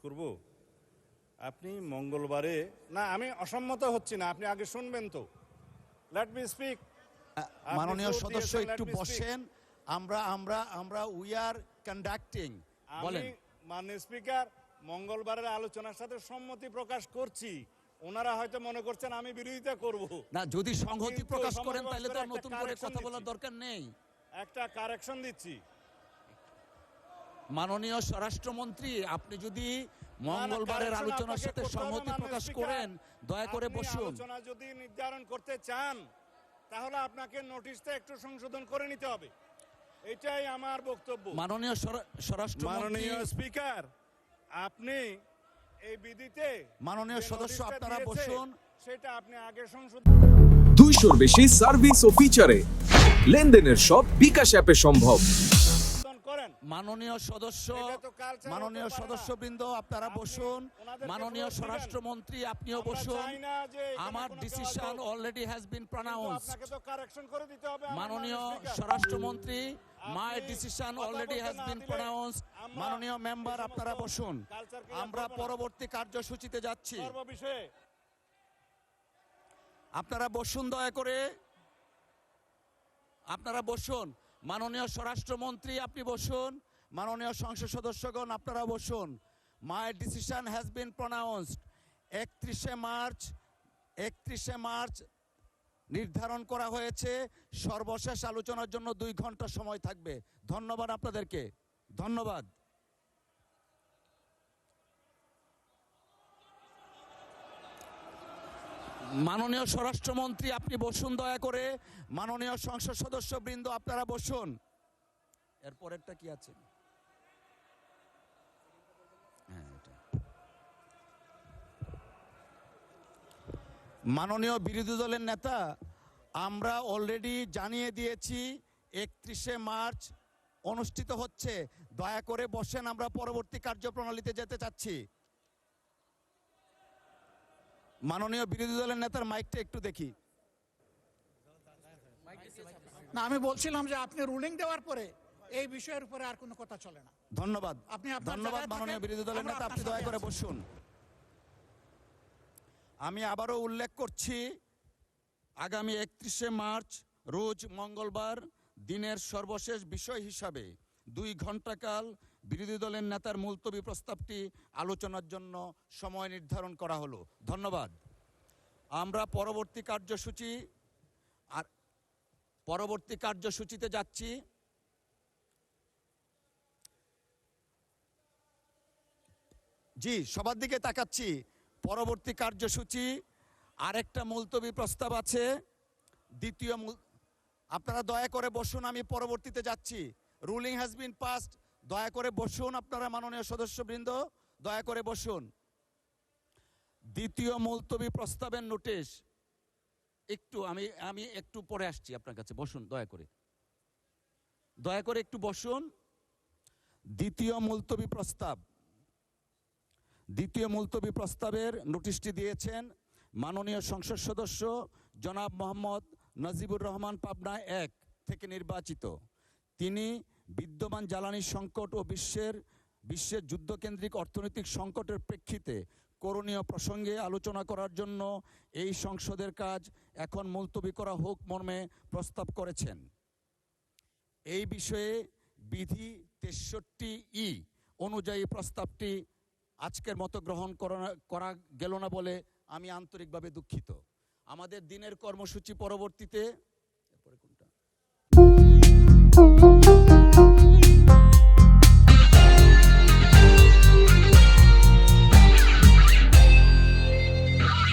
করব। আপনি মঙ্গলবারে না, আমি অসম্মত হচ্ছি না, আপনি আগে শুনবেন তো। Let me speak. মাননীয় সদস্য একটু বসেন। আমরা উই আর কন্ডাক্টিং। বলেন। মাননীয় স্পিকার, মঙ্গলবারের আলোচনার সাথে সম্মতি প্রকাশ করছি। ওনারা হয়তো মনে করছেন আমি বিরোধিতা করব না, যদি সংহতি প্রকাশ করেন তাহলে তো নতুন করে কথা বলার দরকার নেই। একটা কারেকশন দিচ্ছি। মাননীয় স্বরাষ্ট্রমন্ত্রী, আপনি যদি মঙ্গলবারের আলোচনার সাথে সম্মতি প্রকাশ করেন দয়া করে বসুন। আলোচনা যদি নির্ধারণ করতে চান তাহলে আপনাকে নোটিশটা একটু সংশোধন করে নিতে হবে, এটাই আমার বক্তব্য। মাননীয় স্বরাষ্ট্রমন্ত্রী, মাননীয় স্পিকার, আপনি এই বিধিতে মাননীয় সদস্য আপনারা বসুন। সেটা আপনি আগে সংশোধন 200-র বেশি সার্ভিস ও ফিচারে লেনদেনের সব বিকাশ অ্যাপে সম্ভব। করেন। মাননীয় সদস্যবৃন্দ আপনারা বসুন। মাননীয় স্বরাষ্ট্রমন্ত্রী আপনিও বসুন। আমার ডিসিশন অলরেডি হ্যাজ বিন প্রনাউন্সড। মাননীয় স্বরাষ্ট্রমন্ত্রী, my decision already has been প্রনাউন্সড। মাননীয় মেম্বার আপনারা বসুন। আমরা পরবর্তী কার্যসূচিতে যাচ্ছি। আপনারা বসুন, দয়া করে আপনারা বসুন। মাননীয় স্বরাষ্ট্রমন্ত্রী আপনি বসুন। মাননীয় সংসদ সদস্যগণ আপনারা বসুন। My decision has been pronounced. 31শে মার্চ নির্ধারণ করা হয়েছে। সর্বশেষ আলোচনার জন্য 2 ঘন্টা সময় থাকবে। ধন্যবাদ আপনাদেরকে, ধন্যবাদ। মাননীয় স্বরাষ্ট্রমন্ত্রী আপনি বসুন দয়া করে। মাননীয় সংসদ সদস্যবৃন্দ আপনারা বসুন। এরপরেরটা কি আছে? মাননীয় বিরোধী দলের নেতা, আমরা অলরেডি জানিয়ে দিয়েছি 31শে মার্চ অনুষ্ঠিত হচ্ছে। দয়া করে বসেন, আমরা পরবর্তী কার্যপ্রণালীতে যেতে চাচ্ছি। মাননীয় বিরোধী দলের নেতার মাইকটা একটু দেখি। না, আমি বলছিলাম যে আপনি রুলিং দেওয়ার পরে এই বিষয়ের উপরে আর কোনো কথা চলে না। ধন্যবাদ, ধন্যবাদ মাননীয় বিরোধী দলের নেতা, আপনি দয়া করে বসুন। আমি আবারও উল্লেখ করছি, আগামী 31শে মার্চ রোজ মঙ্গলবার দিনের সর্বশেষ বিষয় হিসাবে 2 ঘণ্টাকাল বিরোধী দলের নেতার মুলতবি প্রস্তাবটি আলোচনার জন্য সময় নির্ধারণ করা হলো। ধন্যবাদ। আমরা পরবর্তী কার্যসূচিতে যাচ্ছি। জি, সবার দিকে তাকাচ্ছি। পরবর্তী কার্যসূচি আরেকটা মুলতবি প্রস্তাব আছে। আপনারা দয়া করে বসুন, আমি পরবর্তীতে যাচ্ছি। Ruling has been passed. দয়া করে বসুন আপনারা, মাননীয় সদস্যবৃন্দ দয়া করে বসুন। দ্বিতীয় মুলতবি প্রস্তাবের নোটিশ একটু আমি একটু পরে আসছি আপনার কাছে। বসুন দয়া করে একটু বসুন। দ্বিতীয় মুলতবি প্রস্তাবের নোটিশটি দিয়েছেন মাননীয় সংসদ সদস্য জনাব মোহাম্মদ নাজিবুর রহমান, পাবনা 1 থেকে নির্বাচিত। তিনি বিদ্যমান জ্বালানি সংকট ও বিশ্বের যুদ্ধকেন্দ্রিক অর্থনৈতিক সংকটের প্রেক্ষিতে করণীয় প্রসঙ্গে আলোচনা করার জন্য এই সংসদের কাজ এখন মুলতবি করা হোক মর্মে প্রস্তাব করেছেন। এই বিষয়ে বিধি 63E অনুযায়ী প্রস্তাবটি আজকের মতো গ্রহণ করা গেল না বলে আমি আন্তরিকভাবে দুঃখিত। আমাদের দিনের কর্মসূচি পরবর্তীতে